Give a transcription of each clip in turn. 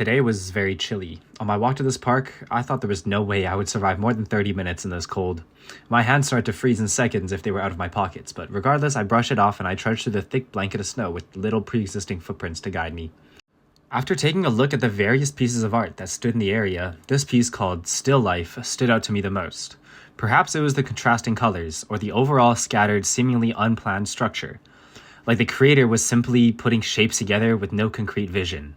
Today was very chilly. On my walk to this park, I thought there was no way I would survive more than 30 minutes in this cold. My hands started to freeze in seconds if they were out of my pockets, but regardless, I brushed it off and I trudged through the thick blanket of snow with little pre-existing footprints to guide me. After taking a look at the various pieces of art that stood in the area, this piece called Still Life stood out to me the most. Perhaps it was the contrasting colors, or the overall scattered, seemingly unplanned structure. Like the creator was simply putting shapes together with no concrete vision.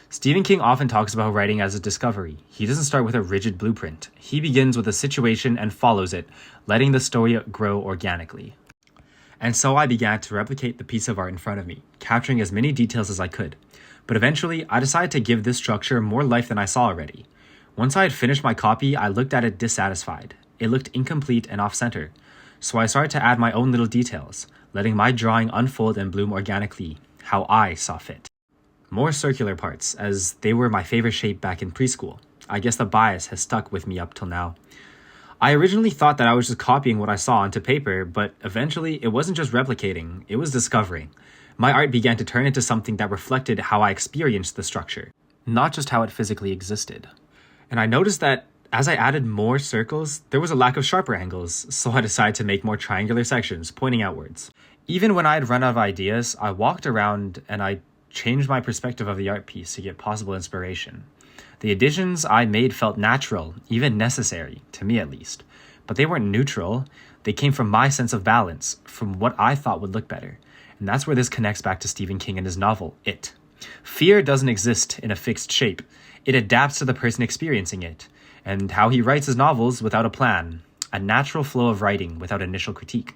Stephen King often talks about writing as a discovery. He doesn't start with a rigid blueprint. He begins with a situation and follows it, letting the story grow organically. And so I began to replicate the piece of art in front of me, capturing as many details as I could. But eventually, I decided to give this structure more life than I saw already. Once I had finished my copy, I looked at it dissatisfied. It looked incomplete and off-center. So I started to add my own little details, letting my drawing unfold and bloom organically, how I saw fit. More circular parts, as they were my favorite shape back in preschool. I guess the bias has stuck with me up till now. I originally thought that I was just copying what I saw onto paper, but eventually it wasn't just replicating, it was discovering. My art began to turn into something that reflected how I experienced the structure, not just how it physically existed. And I noticed that as I added more circles, there was a lack of sharper angles, so I decided to make more triangular sections, pointing outwards. Even when I had run out of ideas, I walked around and I changed my perspective of the art piece to get possible inspiration. The additions I made felt natural, even necessary, to me at least. But they weren't neutral. They came from my sense of balance, from what I thought would look better. And that's where this connects back to Stephen King and his novel, It. Fear doesn't exist in a fixed shape. It adapts to the person experiencing it, and how he writes his novels without a plan, a natural flow of writing without initial critique.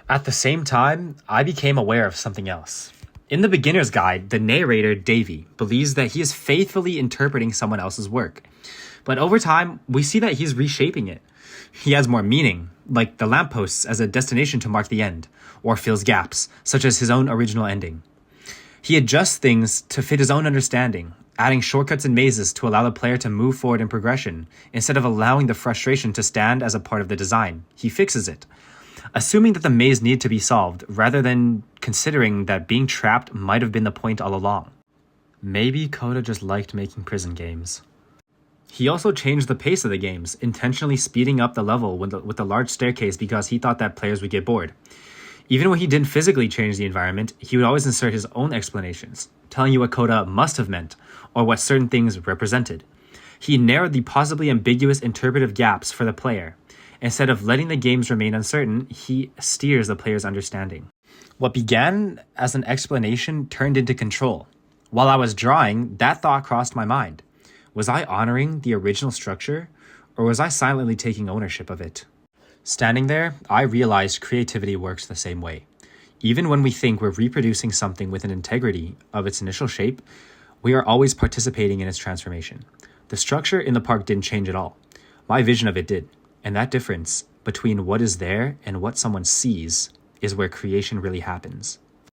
At the same time, I became aware of something else. In the beginner's guide, the narrator, Davy, believes that he is faithfully interpreting someone else's work. But over time, we see that he's reshaping it. He adds more meaning, like the lampposts as a destination to mark the end, or fills gaps, such as his own original ending. He adjusts things to fit his own understanding, adding shortcuts and mazes to allow the player to move forward in progression, instead of allowing the frustration to stand as a part of the design. He fixes it, assuming that the maze needed to be solved, rather than considering that being trapped might have been the point all along. Maybe Coda just liked making prison games. He also changed the pace of the games, intentionally speeding up the level with the large staircase because he thought that players would get bored. Even when he didn't physically change the environment, he would always insert his own explanations, telling you what Coda must have meant, or what certain things represented. He narrowed the possibly ambiguous interpretive gaps for the player. Instead of letting the games remain uncertain, he steers the player's understanding. What began as an explanation turned into control. While I was drawing, that thought crossed my mind. Was I honoring the original structure, or was I silently taking ownership of it? Standing there, I realized creativity works the same way. Even when we think we're reproducing something with an integrity of its initial shape, we are always participating in its transformation. The structure in the park didn't change at all. My vision of it did. And that difference between what is there and what someone sees is where creation really happens.